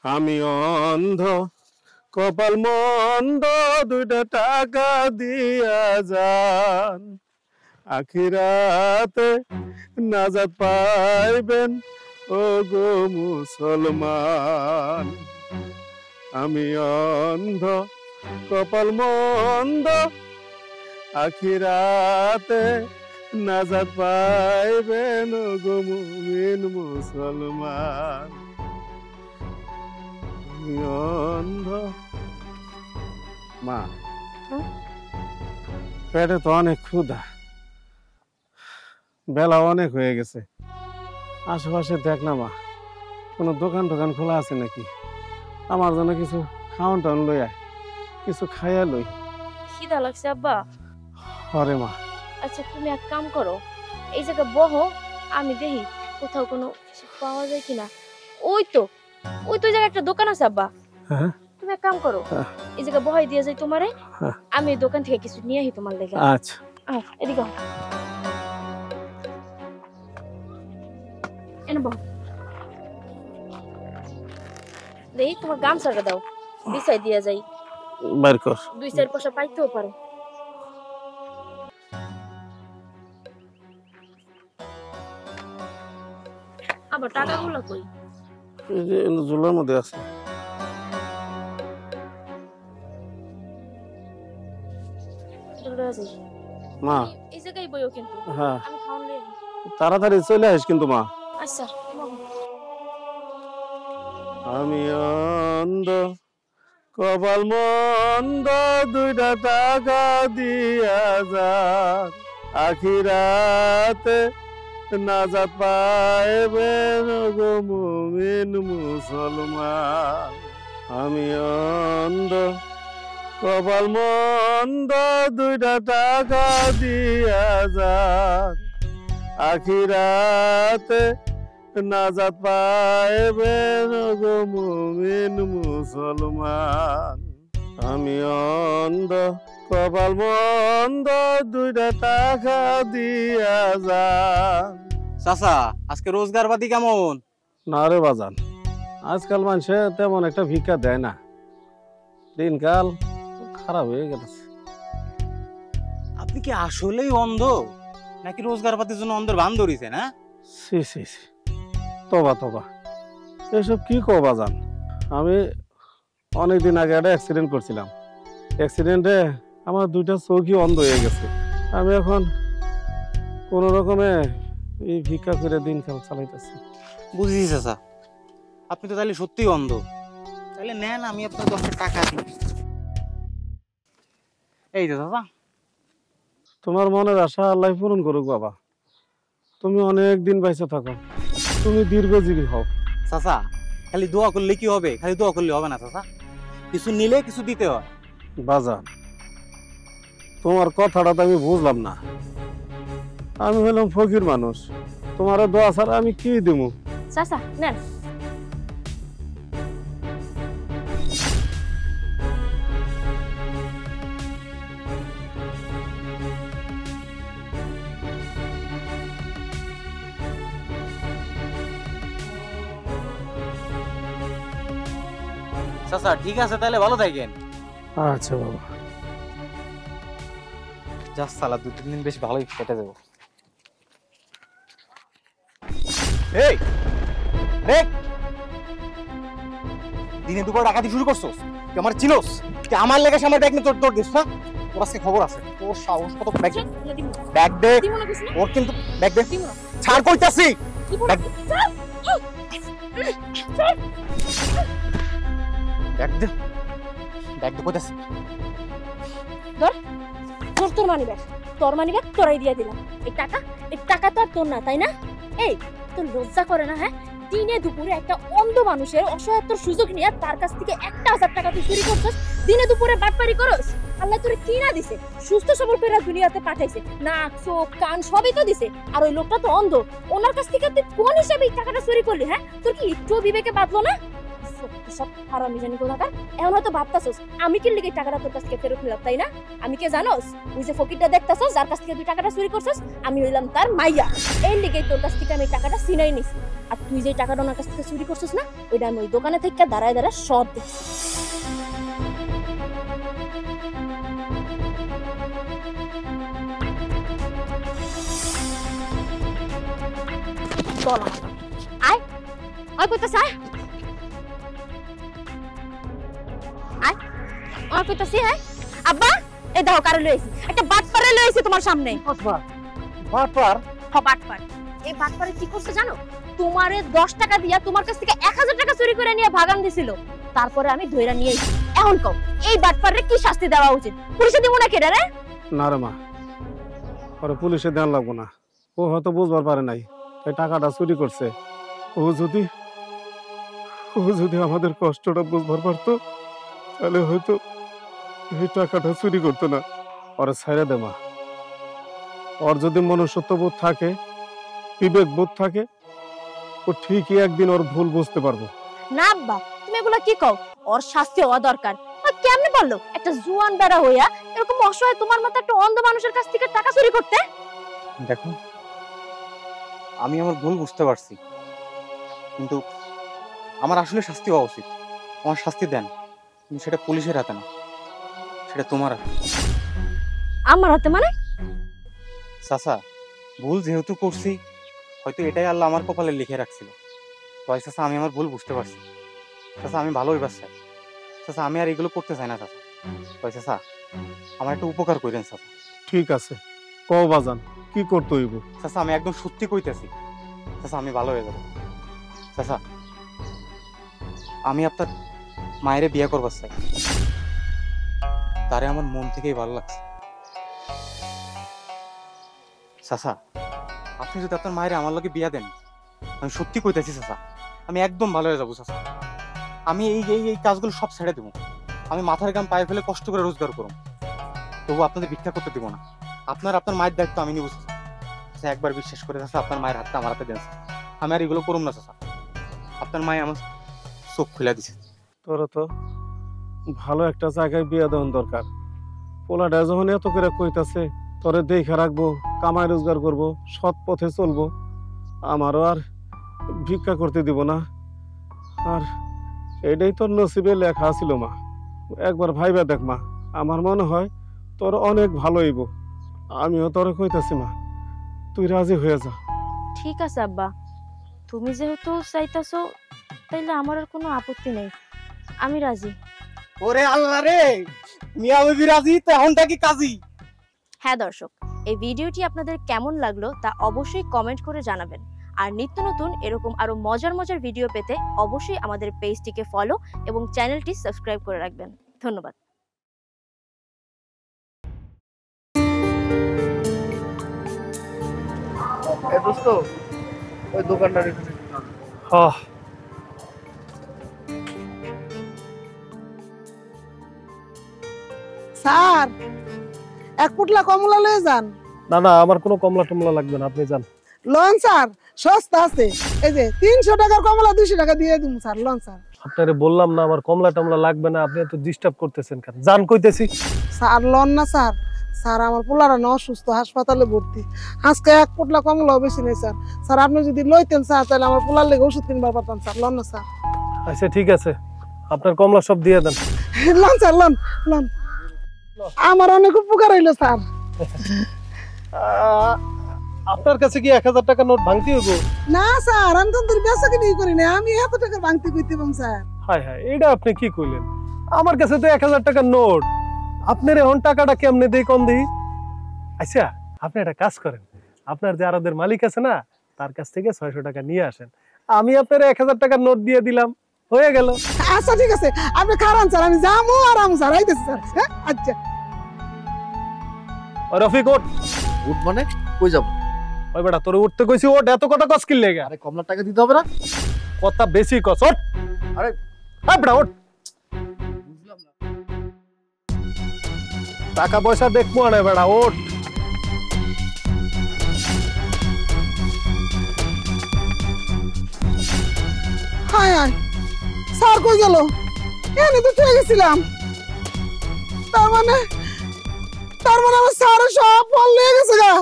আমি অন্ধ কপাল মন্দ দুইটা টাকা দিয়া যান আখিরাতে নাজাত পাইবেন ও গো মুসলমান। আমি অন্ধ কপাল মন্দ আখিরাতে নাজাত পাইবেন ও গো মুমিন মুসলমান। আমি অন্ধ। মা, পেটে তো অনেক ক্ষুধা, বেলা অনেক হয়ে গেছে। আশেপাশে দেখ না মা, কোনো দোকান টোকান খোলা আছে নাকি? আমার জন্য কিছু খাওয়ান টাউন লই আয়, কিছু খাইয়া লই। খিদা লাগছে আব্বা? হরে মা। আচ্ছা তুমি এক কাম করো, এই জায়গায় বহো, আমি দেখি কোথাও কোনো কিছু পাওয়া যায় কিনা। ওই তো জায়গায় একটা দোকান আছে আব্বা। হ্যাঁ, তুমি এক কাম করো, এই জায়গায় বহাই দিয়ে যাই তোমারে, আমি এই দোকান থেকে কিছু নিয়ে আসি তোমার লেগে। আচ্ছা এদিকে এনে বহ। দেখি তোমার গামছাটা দাও, বিছাই দিয়া যাই। বাইর কর। 2-4 পয়সা পাইতেও পারো। আবার টাকাগুলো কই? এই যে ঝোলার মধ্যে আছে। মা, এই জায়গায় বইও কিন্তু। হ্যাঁ, আমি খাওয়ান লই। তাড়াতাড়ি চলে আসিস কিন্তু মা। আচ্ছা। আমি অন্ধ কপাল মন্দ দুইটা টাকা দিয়া যান আখিরাতে নাজাত পাইবেন গো মুমিন মুসলমান। আমি অন্ধ কপাল মন্দ দুইটা টাকা দিয়া যান আখিরাতে নাজাত পাইবেন গো মুমিন মুসলমান। আমি অন্ধ কপাল মন্দ দুইটা টাকা দিয়া যান। চাচা, আজকে রোজগার পাতি কেমন? না রে বাজান, আজকাল মানুষে তেমন একটা ভিক্ষা দেয় না, দিনকাল খারাপ হয়ে গেছে। আপনি কি আসলেই অন্ধ নাকি রোজগার পাতির জন্য অন্ধের ভান ধরিছেন? হ্যাঁ, সি সি সি, তবা তবা, এসব কি কো বাজান? আমি অনেকদিন আগে একটা অ্যাক্সিডেন্ট করছিলাম। অ্যাক্সিডেন্টে আমার দুইটা চোখই অন্ধ হয়ে গেছে। আমি এখন কোনো রকমে এই ভিক্ষা করে দিনকাল চালাইতেছি। বুঝেছি চাচা, আপনি তো তাহলে সত্যিই অন্ধ। তাহলে নেন, আমি আপনাকে 10 টাকা দিই। এই তো চাচা। তোমার মনের আশা আল্লাহ পূরণ করুক বাবা। তুমি অনেক দিন বেঁচে থাকো, তুমি দীর্ঘজীবী হও। চাচা, খালি দোয়া করলে কি হবে? খালি দোয়া করলে হবে না চাচা, কিছু নিলে কিছু দিতে হয়। বাজান, তোমার কথাটা তো আমি বুঝলাম না। আমি হলাম ফকির মানুষ, তোমার দোয়া ছাড়া আমি কি দেবো? চাচা নেন। চাচা ঠিক আছে, তাহলে ভালো থাকেন। আচ্ছা বাবা। যা সালা, 2-3 দিন বেশ ভালোই কেটে যাবো। এই দেখ, দিনে দুপুর ডাকাতি শুরু করছস? তুই আমার চিনোস? তুই আমার লেগে আমার ব্যাগ নিয়ে তোর দিস না? তোর আজকে খবর আছে। তোর সাহস কত? ব্যাগ দে। ওর কিন্তু ব্যাগ দে। ছাড় কইতাছি। ব্যাগ দে। ব্যাগ দে। ব্যাগ দে কইতাছি। তোর মানি ব্যাগ তোরাই দিয়ে দিলাম। এই টাকা তো আর তোর না, তাই না? এই তোর লজ্জা করে না? হ্যাঁ, দিনে দুপুরে একটা অন্ধ মানুষের অসহায়তার সুযোগ নিয়ে তার কাছ থেকে 1000 টাকা তুই চুরি করছিস, দিনে দুপুরে বাটপারি করস। আল্লাহ তোরে কি না দিছে? সুস্থ সবল করে দুনিয়াতে পাঠাইছে, নাক চোখ কান সবই তো দিছে। আর ওই লোকটা তো অন্ধ, ওনার কাছ থেকে তুই কোন হিসাবে এই টাকাটা চুরি করলি? হ্যাঁ, তোর কি একটু বিবেকে বাঁধলো না? সব হারামি জানি কোথাকার। এখন হয়তো ভাবতাছস আমি কি লিগে টাকাটা তোর কাছ থেকে ফেরত নিলাম, তাই না? আমি কে জানোস? ওই যে ফকিরটা দেখতাছস যার কাছ থেকে তুই টাকাটা চুরি করছস, আমি হইলাম তার মাইয়া। এই লিগে তোর কাছ থেকে আমি টাকাটা ছিনাই নিছি। আর তুই যে টাকাটা ওনার কাছ থেকে চুরি করছস না, ওইটা আমি ওই দোকানে থেকে দাঁড়ায় দাঁড়ায় সব দেখছি। চল আমার সাথে। আয় আয় কইতাছ আয় আয় আয় কইতাছি আয়। আব্বা এই দেখো কারে লইছি, একটা বাটপারে লইছি তোমার সামনে। বাটপার? বাটপার। এই বাটপারে কি করছে জানো? তোমারে 10 টাকা দিয়া তোমার কাছ থেকে 1000 টাকা চুরি করে নিয়ে ভাগান দিছিল। তারপরে আমি ধইরা নিয়ে আইছি। এখন কও এই বাটপারে কি শাস্তি দেওয়া উচিত? পুলিশে দিব না কেডা রে? না রে মা, পরে পুলিশে ধ্যান লাগবো না। ও হয়তো বুঝবার পারে নাই এই টাকাটা চুরি করছে। ও যদি আমাদের কষ্টটা বুঝবার পারতো তাহলে হয়তো এই টাকাটা চুরি করতো না। ওরে ছাইড়া দে মা। ওর যদি মনুষ্যত্ববোধ থাকে, বিবেকবোধ থাকে, ও ঠিকই একদিন ওর ভুল বুঝতে পারবো। না আব্বা, তুমি এগুলা কি কও? ওর শাস্তি হওয়া দরকার। ও কেমনে পারলো একটা জুয়ান বেড়া হইয়া এরকম অসহায় তোমার মতো একটা অন্ধ মানুষের কাছ থেকে টাকা চুরি করতে? দেখো, আমি আমার ভুল বুঝতে পারছি, কিন্তু আমার আসলে শাস্তি হওয়া উচিত। আমার শাস্তি দেন, কিন্তু সেটা পুলিশের হাতে না, সেটা তোমার হাতে। আমার হাতে মানে? চাচা, ভুল যেহেতু করছি, হয়তো এটাই আল্লাহ আমার কপালে লিখে রাখছিল। তাই চাচা, আমি আমার ভুল বুঝতে পারছি। চাচা, আমি ভালো হইবার চাই। চাচা, আমি আর এগুলো করতে চাই না চাচা। তাই চাচা, আমার একটা উপকার করেন চাচা। ঠিক আছে, কও বাজান কি করতে হইব? চাচা, আমি একদম সত্যি কইতেছি। চাচা, আমি ভালো হয়ে যাব। চাচা, আমি আপনার মায়েরে বিয়ে করবার চাই। তারে আমার মন থেকেই ভালো লাগছে। চাচা, আপনি যদি আপনার মায়েরে আমার লগে বিয়া দেন, আমি সত্যি কইতেছি চাচা, আমি একদম ভালো হয়ে যাবো চাচা। আমি এই এই এই কাজগুলো সব ছেড়ে দেবো। আমি মাথার গাম পায়ে ফেলে কষ্ট করে রোজগার করব, তবু আপনাদের ভিক্ষা করতে দিব না। আপনার মায়ের দায়িত্ব আমি নিব চাচা। একবার বিশ্বাস করে চাচা, আপনার মায়ের হাতটা আমার হাতে দেন। আমি আর এগুলো করুম না চাচা। আপনার মায়ে আমার চোখ খুলে দিছে। তোরা তো ভালো একটা জায়গায় বিয়ে দেওয়ার দরকার। পোলাটা যখন এত করে কইতাছে তোরে দেখে রাখবো, কামাই রোজগার করবো, সৎ পথে চলবো, আমারও আর ভিক্ষা করতে দিব না। আর এটাই তোর নসিবে লেখা ছিল মা। একবার ভাইবা দেখ মা, আমার মনে হয় তোর অনেক ভালো হইব। আমিও তোরে কইতাছি মা, তুই রাজি হয়ে যা। ঠিক আছে আব্বা, তুমি যেহেতু চাইতাছো তাইলে আমার আর কোনো আপত্তি নেই, আমি রাজি। ওরে আল্লাহ রে, মিয়া বিবি রাজি তো এখনটা কি কাজী? হ্যাঁ দর্শক, এই ভিডিওটি আপনাদের কেমন লাগলো তা অবশ্যই কমেন্ট করে জানাবেন। আর নিত্য নতুন এরকম আরো মজার মজার ভিডিও পেতে অবশ্যই আমাদের পেজটিকে ফলো এবং চ্যানেলটি সাবস্ক্রাইব করে রাখবেন। ধন্যবাদ। এই দোস্ত, ওই দোকানটার এখানে হ্যাঁ, স্যার, এক পুটলা কমলা লয়ে যান। না না, আমার কোনো কমলা টমলা লাগবে না, আপনি যান। লন স্যার, সস্তা আছে। এই যে 300 টাকার কমলা 200 টাকা দিয়ে দিন স্যার। Loan sir. আপনারে বললাম না আমার কমলা টমলা লাগবে না, আপনি এত ডিস্টার্ব করতেছেন কেন? যান কইতেছি। স্যার লন না স্যার। স্যার আমার পোলারা না অসুস্থ, হাসপাতালে ভর্তি। আজকে এক পুটলা কমলাও বেশি নেই স্যার। স্যার আপনি যদি লইতেন স্যার তাহলে আমার পোলার লেগে ওষুধ কিনবার পারতাম স্যার। লন না স্যার। আচ্ছা ঠিক আছে, আপনার কমলা সব দিয়ে দেন। লন স্যার, লন লন। আমার অনেক উপকার হইলো স্যার। আপনার কাছে কি 1000 টাকা নোট ভাঙতি হইব? না স্যার, আমি তো তোর বেচা কিনি করি না, আমি এত টাকা ভাঙতে কইতে পাম স্যার। হায় হায়, এটা আপনি কি কইলেন? আমার কাছে তো 1000 টাকার নোট। আপনার এখন টাকাটা কেমনে দেই কোন দেই? আচ্ছা আপনি একটা কাজ করেন, আপনার যে আরদের মালিক আছে না, তার কাছ থেকে 600 টাকা নিয়ে আসেন। আমি আপনার 1000 টাকার নোট দিয়ে দিলাম, হয়ে গেল। আচ্ছা ঠিক আছে, আপনি খারান স্যার, আমি যাবো আর আমি স্যার আইতেছি স্যার। হ্যাঁ আচ্ছা। ওই রফিক ওঠ। উঠ মানে কই যাব? ওই বেটা তোরে উঠতে কইছি, ওঠ। এত কথা কস কি লেগে? আরে কমলার টাকা দিতে হবে না? কথা বেশি কস, ওঠ। আরে হ্যাঁ বেটা ওঠ। বুঝলাম না। টাকা পয়সা দেখবো না বেটা, ওঠ। হায় হায়, স্যার কই গেল? এনে তো চলে গেছিলাম। তার মানে আমার স্যারের সব ফল লেগে গেছে গা।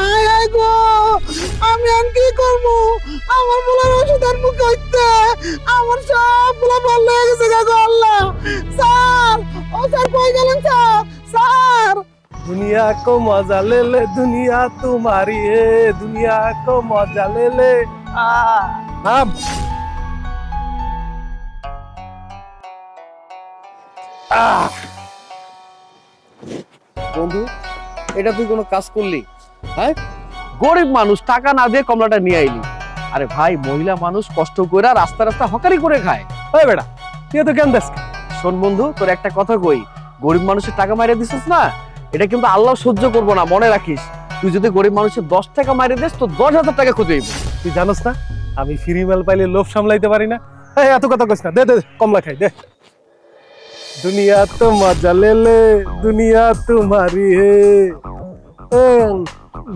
আয় আয় গো, আমি আর কি করবো? আমার বলার ওষুধ আর মুখে হইতে আমার সব গুলা ফল লেগে গেছে গা গো আল্লাহ। স্যার, ও স্যার কই গেলেন স্যার? স্যার दुनिया को मजा ले ले, दुनिया तुम्हारी है, दुनिया को मजा ले ले। नाम বন্ধু, এটা তুই কোনো কাজ করলি? হ্যাঁ, গরিব মানুষ টাকা না দিয়ে কমলাটা নিয়ে আইলি। আরে ভাই, মহিলা মানুষ কষ্ট করে রাস্তা রাস্তা হকারি করে খায়। ওই বেটা, তুই তো কেন দেখ? শোন বন্ধু, তোর একটা কথা কই, গরিব মানুষের টাকা মাইরে দিছিস না, এটা কিন্তু আল্লাহ সহ্য করবো না, মনে রাখিস। তুই যদি গরিব মানুষের 10 টাকা মাইরে দিস তো 10,000 টাকা খুঁজে আইব। তুই জানোস না আমি ফ্রি মাল পাইলে লোভ সামলাইতে পারি না। এই এত কথা কইস না, দে দে কমলা খাই দে। दुनिया तो मजा ले ले, दुनिया तुम्हारी है,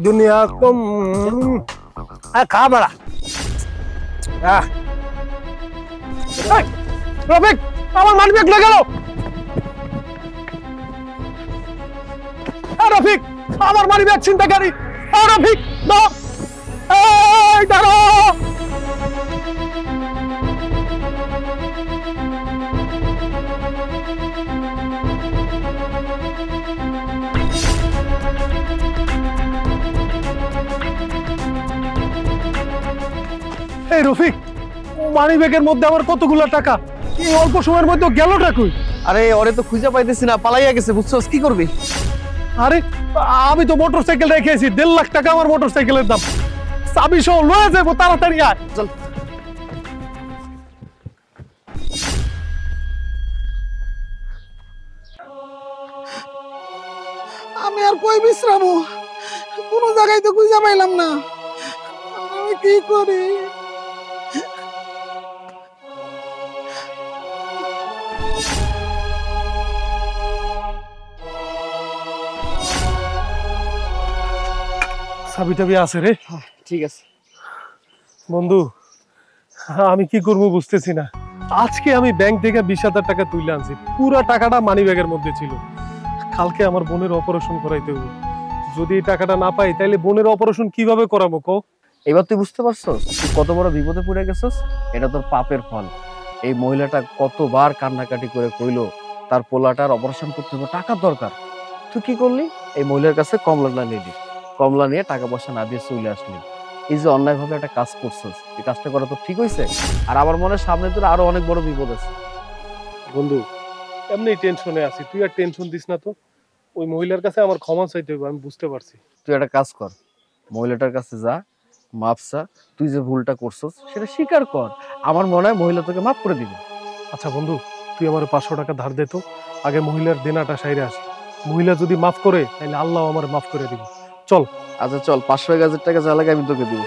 दुनिया को खा बड़ा। রফিক, আমার মানি ব্যাগ লেগে গেল। রফিক, আমার মানি ব্যাগ ছিনতাইকারী। রফিক, দাঁড়াও। এই রফিক, মানি ব্যাগের মধ্যে আমার কতগুলো টাকা, এই অল্প সময়ের মধ্যে গেলটা কই? আরে ওরে তো খুঁজে পাইতেছি না, পালাইয়া গেছে, বুঝছস? কি করবি? আরে আমি তো মোটরসাইকেল রেখেছি, 1.5 লাখ টাকা আমার মোটরসাইকেলের দাম। চাবি সহ লয়ে যাবো, তাড়াতাড়ি আয়। চল। আমি আর কই বিশ্রামো? কোনো জায়গায় তো খুঁজে পাইলাম না। আমি কি করি? চাবি টাবি আছে রে? ঠিক আছে বন্ধু, আমি কি করবো বুঝতেছি না। আজকে আমি ব্যাংক থেকে 20,000 টাকা তুলে আনছি, পুরো টাকাটা মানি ব্যাগের মধ্যে ছিল। কালকে আমার বোনের অপারেশন করাইতে হবে, যদি এই টাকাটা না পাই তাহলে বোনের অপারেশন কিভাবে করাবো কও? এবার তুই বুঝতে পারছস তুই কত বড় বিপদে পড়ে গেছস? এটা তোর পাপের ফল। এই মহিলাটা কতবার কান্নাকাটি করে কইলো তার পোলাটার অপারেশন করতে হবে, টাকার দরকার। তুই কি করলি? এই মহিলার কাছে কমলাটা নিলি, কমলা নিয়ে টাকা পয়সা না দিয়ে চলে আসলি। এই যে অন্যায় ভাবে একটা কাজ করছস, এই কাজটা করা তো ঠিক হয়েছে? আর আমার মনে হয় সামনে তোর আরো অনেক বড় বিপদ আছে। বন্ধু, এমনি টেনশনে আছি, তুই আর টেনশন দিস না তো। ওই মহিলার কাছে আমার ক্ষমা চাইতে হবে, আমি বুঝতে পারছি। তুই একটা কাজ কর, মহিলাটার কাছে যা, মাপ চা, তুই যে ভুলটা করছস সেটা স্বীকার কর। আমার মনে হয় মহিলা তোকে মাফ করে দিবে। আচ্ছা বন্ধু, তুই আমার 500 টাকা ধার দে তো, আগে মহিলার দেনাটা সাইরে আসি। মহিলা যদি মাফ করে তাহলে আল্লাহ আমার মাফ করে দিবে। চল। আচ্ছা চল, 500-1000 টাকা যা লাগে আমি তোকে দিব।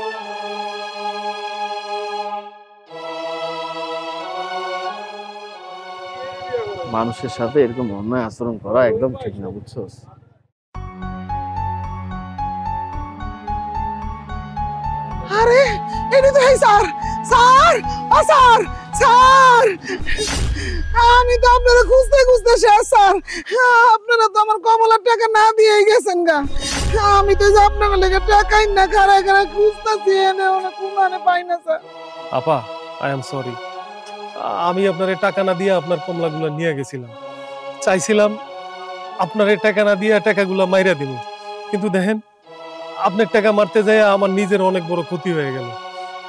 মানুষের সাথে এরকম অন্যায় আচরণ করা একদম ঠিক না, বুঝছস? আরে এটা তো এই স্যার, স্যার, ও স্যার, স্যার, আমি তো আপনারা খুঁজতে খুঁজতে শেষ স্যার। আপনারা তো আমার কমলার টাকা না দিয়ে গেছেন গা। আমি তো যে আপনার লেগে টাকাই না খারাই খারাই খুঁজতেছি, এনে ওনা কোনানে পাই না স্যার। আপা, আই এম সরি। আমি আপনার টাকা না দিয়ে আপনার কমলাগুলো নিয়ে গেছিলাম, চাইছিলাম আপনার টাকা না দিয়ে টাকাগুলো মাইরা দিব, কিন্তু দেখেন আপনার টাকা মারতে যায় আমার নিজের অনেক বড় ক্ষতি হয়ে গেল।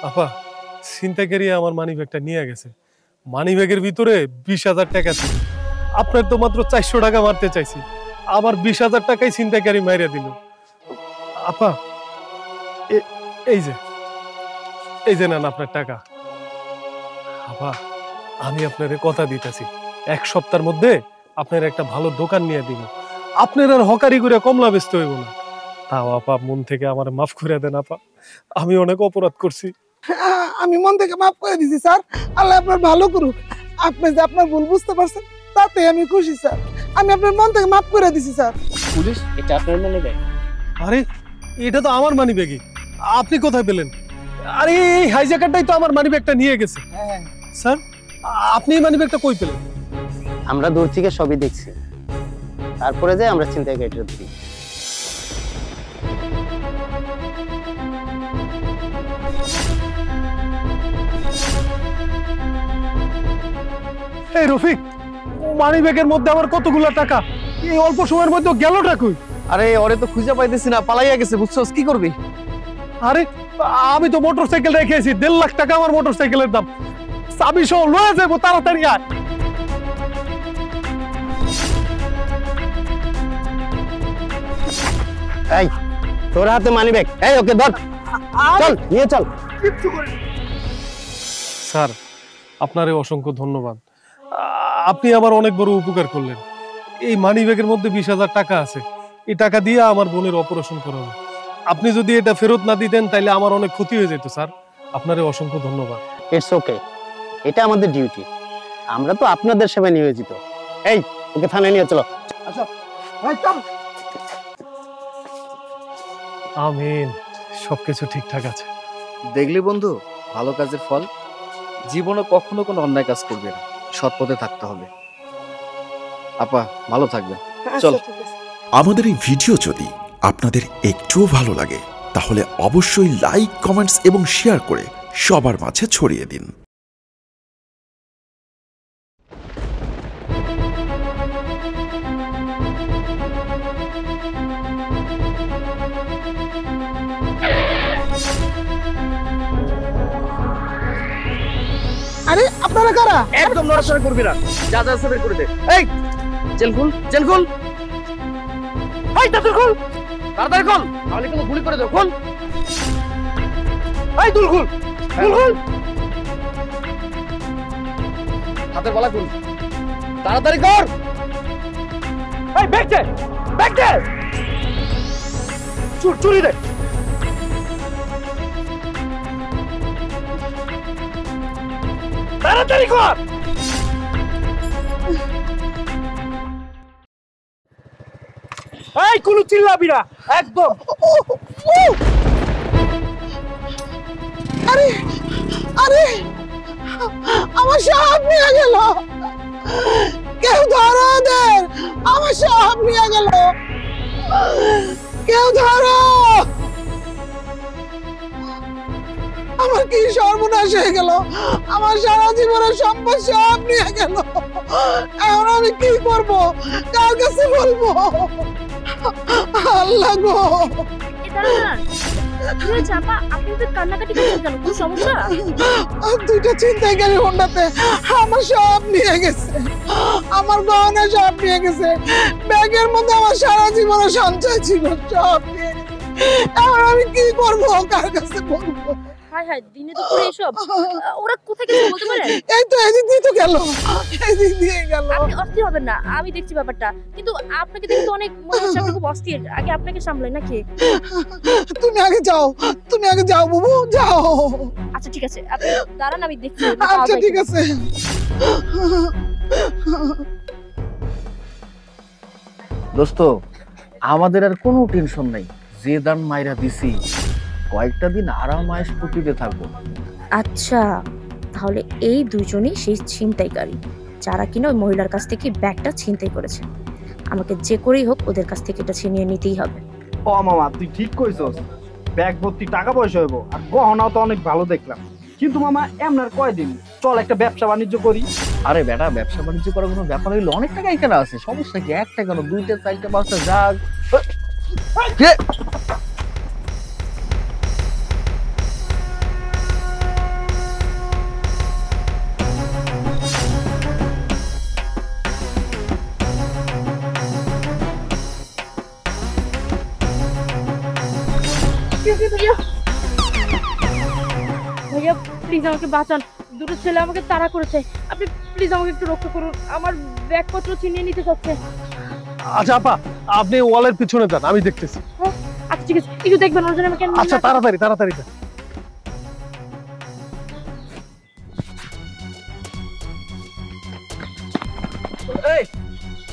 আপা, ছিনতাইকারী আমার মানি ব্যাগটা নিয়ে গেছে, মানি ব্যাগের ভিতরে 20,000 টাকা ছিল। আপনার তো মাত্র 400 টাকা মারতে চাইছি, আবার 20,000 টাকাই ছিনতাইকারী মাইরা দিল। আপা, এই যে নেন আপনার টাকা। আপা, আমি আপনার কথা দিতেছি, 1 সপ্তাহের মধ্যে আপনার একটা ভালো দোকান নিয়ে দিব, আপনার আর হকারি করে কমলা বেচতে হইব না। তাও আপা মন থেকে আমার মাফ করে দেন আপা, আমি অনেক অপরাধ করছি। আমি মন থেকে মাফ করে দিছি স্যার, আল্লাহ আপনার ভালো করুক। আপনি যে আপনার ভুল বুঝতে পারছেন তাতে আমি খুশি স্যার। আমি আপনার মন থেকে মাফ করে দিছি স্যার। পুলিশ, এটা আপনার মনে দেয়? আরে এটা তো আমার মানি ব্যাগই, আপনি কোথায় পেলেন? আরে এই হাইজ্যাকারটাই তো আমার মানি ব্যাগটা নিয়ে গেছে। স্যার, আপনি মানি ব্যাগটা কই পেলেন? আমরা দূর থেকে সবই দেখছি, তারপরে যে আমরা ছিনতাইকারীটা ধরি। এই রফিক, মানি ব্যাগের মধ্যে আমার কতগুলো টাকা, এই অল্প সময়ের মধ্যে গেলটা কই? আরে ওরে তো খুঁজে পাইতেছি না, পালাইয়া গেছে বুঝছস, কি করবি? আরে আমি তো মোটরসাইকেল রেখেছি, 1.5 লাখ টাকা আমার মোটরসাইকেলের দাম, চাবি সহ লয়ে যাবো, তাড়াতাড়ি আয়। এই তোর হাতে মানি ব্যাগ, এই ওকে ধর, চল নিয়ে চল। স্যার আপনারে অসংখ্য ধন্যবাদ, আপনি আমার অনেক বড় উপকার করলেন। এই মানি ব্যাগের মধ্যে 20,000 টাকা আছে, এই টাকা দিয়ে আমার বোনের অপারেশন করাবো। আপনি যদি এটা ফেরত না দিতেন তাহলে আমার অনেক ক্ষতি হয়ে যেত স্যার, আপনারে অসংখ্য ধন্যবাদ। ইটস ওকে, এটা আমাদের ডিউটি, আমরা তো আপনাদের সেবায় নিয়োজিত। এই ওকে থানায় নিয়ে চলো। আমিন, সবকিছু ঠিকঠাক আছে। দেখলি বন্ধু, ভালো কাজের ফল। জীবনে কখনো কোনো অন্যায় কাজ করবে না, সৎ পথে থাকতে হবে। আপা ভালো থাকবেন, চল। আমাদের এই ভিডিও যদি আপনাদের একটুও ভালো লাগে তাহলে অবশ্যই লাইক, কমেন্টস এবং শেয়ার করে সবার মাঝে ছড়িয়ে দিন। আরে আপনারা কারা? একদম নড়াচড়া করবি না, যা যা আছে বের করে দে। এই জেল খুল, জেল খুল, এই তাড়াতাড়ি খুল, তাড়াতাড়ি খুল, নাহলে কিন্তু গুলি করে দেব। খুল, এই দুল খুল, দুল খুল, হাতের গলা খুল, তাড়াতাড়ি কর। এই ব্যাগ দে, ব্যাগ দে, চুরি দে। তাড়াতাড়ি কর। এই কোনো চিল্লাবি না একদম। আরে আরে আমার সব নিয়ে গেল, কেউ ধরো ওদের, আমার সব নিয়ে গেল, কেউ ধরো। আমার কি সর্বনাশ হয়ে গেল, আমার সারা জীবনের সম্পদ সব নিয়ে গেল। এখন আমি কি করব, কার কাছে বলবো? আল্লাহ গো। আপনি তো কান্নাকাটি করছেন কেন? কোনো সমস্যা? দুইটা ছিনতাইকারী হোন্ডাতে আমার সব নিয়ে গেছে, আমার গহনা সব নিয়ে গেছে, ব্যাগের মধ্যে আমার সারা জীবনের সঞ্চয় ছিল সব নিয়ে গেছে। এখন আমি কি করব, কার কাছে বলবো? হায় হায়, দিনে দুপুরে এসব, ওরা কোথায় গেছে বলতে পারেন? এই তো এদিক দিয়ে তো গেল, এদিক দিয়ে গেল। আপনি অস্থির হবেন না, আমি দেখছি ব্যাপারটা, কিন্তু আপনাকে দেখতে অনেক মনে হচ্ছে আপনি খুব অস্থির। আগে আপনাকে সামলাই নাকি? তুমি আগে যাও, তুমি আগে যাও বাবু, যাও। আচ্ছা ঠিক আছে, আপনি দাঁড়ান, আমি দেখছি। আচ্ছা ঠিক আছে। দোস্ত, আমাদের আর কোনো টেনশন নাই, যে দান মাইরা দিছি কয়েকটা দিন আরাম আয়েশ ফুটিতে থাকবো। আচ্ছা, তাহলে এই দুজনই সেই ছিনতাইকারী যারা কিনা ওই মহিলার কাছ থেকে ব্যাগটা ছিনতাই করেছে। আমাকে যে করেই হোক ওদের কাছ থেকে এটা ছিনিয়ে নিতেই হবে। ও মামা তুই ঠিক কইছস, ব্যাগ ভর্তি টাকা পয়সা হইব, আর গহনাও তো অনেক ভালো দেখলাম। কিন্তু মামা এমনার কয়দিন, চল একটা ব্যবসা বাণিজ্য করি। আরে বেটা, ব্যবসা বাণিজ্য করার কোনো ব্যাপার হইলো, অনেক টাকা এখানে আছে, সমস্যা কি? একটা কেন, 2টা 4টা 5টা যাক। ভাইয়া প্লিজ আমাকে বাঁচান, দুটো ছেলে আমাকে তাড়া করেছে, আপনি প্লিজ আমাকে একটু রক্ষা করুন, আমার ব্যাগপত্র ছিনিয়ে নিতে চাচ্ছে। আচ্ছা আপা, আপনি ওয়ালের পিছনে যান, আমি দেখতেছি। আচ্ছা ঠিক আছে, একটু দেখবেন ওর জন্য আমাকে। আচ্ছা তাড়াতাড়ি তাড়াতাড়ি যান।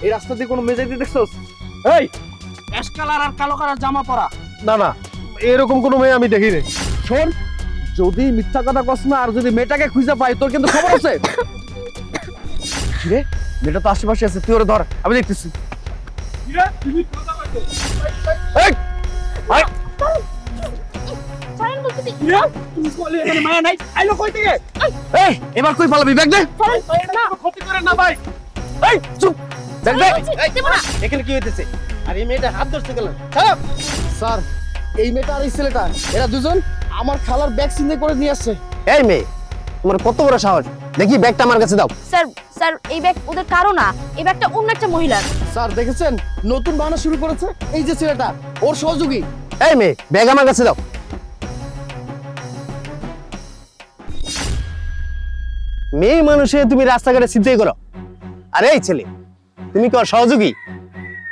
এই রাস্তা দিয়ে কোনো মেজাইতে দেখছস? এই অ্যাশ কালার আর কালো কালার জামা পরা। না না, এরকম কোনো মেয়ে আমি দেখিনি। শোন, যদি মিথ্যা কথা কস না, আর যদি মেয়েটাকে খুঁজে পাই তোর কিন্তু খবর আছে। কিরে মেয়েটা তো আশেপাশে আছে, তুই ওরে ধর, আমি দেখতেছি। এই, আয়। ছাড়েন বলতেছি। এই, এবার কই পালাবি? ব্যাগ দে। না, এই, চুপ, ব্যাগ দে। দেবো না। এখানে কি হইতেছে? আর এই মেয়েটা হাত ধরতে গেল। স্যার, এই মেয়েটা আর এই ছেলেটা, এরা দুজন আমার খালার ব্যাগ ছিনতাই করে নিয়ে আসছে। এই মেয়ে, তোমার কত বড় সাহস? দেখি ব্যাগটা আমার কাছে দাও। স্যার এই ব্যাগ ওদের কারো না, এই ব্যাগটা অন্য একটা মহিলার। স্যার দেখেছেন, নতুন বানা শুরু করেছে এই যে ছেলেটা, ওর সহযোগী। এই মেয়ে, ব্যাগ আমার কাছে দাও। মেয়ে মানুষে তুমি রাস্তাঘাটে ছিনতাই করো, আর এই ছেলে তুমি কি ওর সহযোগী?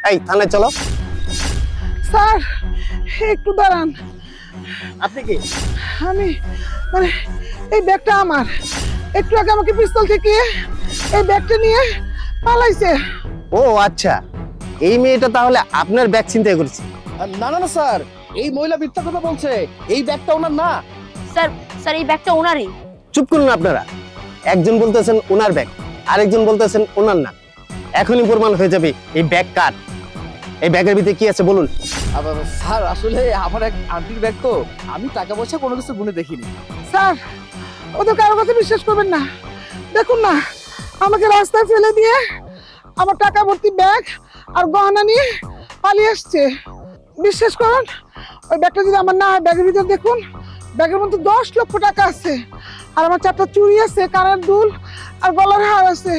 এই থানায় চলো। স্যার একটু দাঁড়ান, আপনি কি? আমি মানে এই ব্যাগটা আমার, একটু আগে আমাকে পিস্তল থেকে এই ব্যাগটা নিয়ে পালাইছে। ও আচ্ছা, এই মেয়েটা তাহলে আপনার ব্যাগ ছিনতাই করেছে। না না না স্যার, এই মহিলা মিথ্যা কথা বলছে, এই ব্যাগটা ওনার না। স্যার এই ব্যাগটা ওনারই। চুপ করুন আপনারা। একজন বলতেছেন ওনার ব্যাগ, আরেকজন বলতেছেন ওনার না। এখনই প্রমাণ হয়ে যাবে এই ব্যাগ কার। এই ব্যাগের ভিতরে কি আছে বলুন। স্যার আসলে আমার এক আন্টির ব্যাগ, তো আমি টাকা পয়সা কোনো কিছু গুনে দেখিনি। স্যার ওদের কারো কথা বিশ্বাস করবেন না, দেখুন না আমাকে রাস্তায় ফেলে দিয়ে আমার টাকা ভর্তি ব্যাগ আর গহনা নিয়ে পালিয়ে আসছে। বিশ্বাস করুন, ওই ব্যাগটা যদি আমার না হয়, ব্যাগের ভিতরে দেখুন, ব্যাগের মধ্যে 10 লক্ষ টাকা আছে, আর আমার 4টা চুড়ি আছে, কানের দুল আর গলার হার আছে।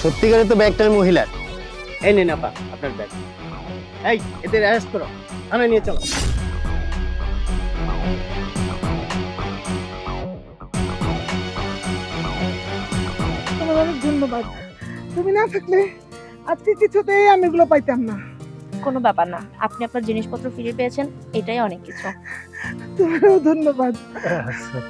সত্যিকারে তো ব্যাগটা মহিলার। এই নেন আপা আপনার ব্যাগ। এই এদের অ্যারেস্ট করো, থানায় নিয়ে চলো। তোমার অনেক ধন্যবাদ, তুমি না থাকলে আজকে কিছুতেই আমি এগুলো পাইতাম না। কোনো ব্যাপার না, আপনি আপনার জিনিসপত্র ফিরে পেয়েছেন, এটাই অনেক কিছু। তোমারও ধন্যবাদ।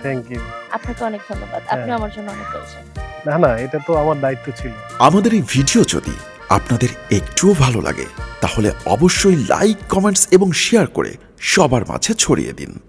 Thank you. আপনাকে অনেক ধন্যবাদ, আপনি আমার জন্য অনেক করেছেন। না না, এটা তো আমার দায়িত্ব ছিল। আমাদের এই ভিডিও যদি আপনাদের একটুও ভালো লাগে তাহলে অবশ্যই লাইক, কমেন্টস এবং শেয়ার করে সবার মাঝে ছড়িয়ে দিন।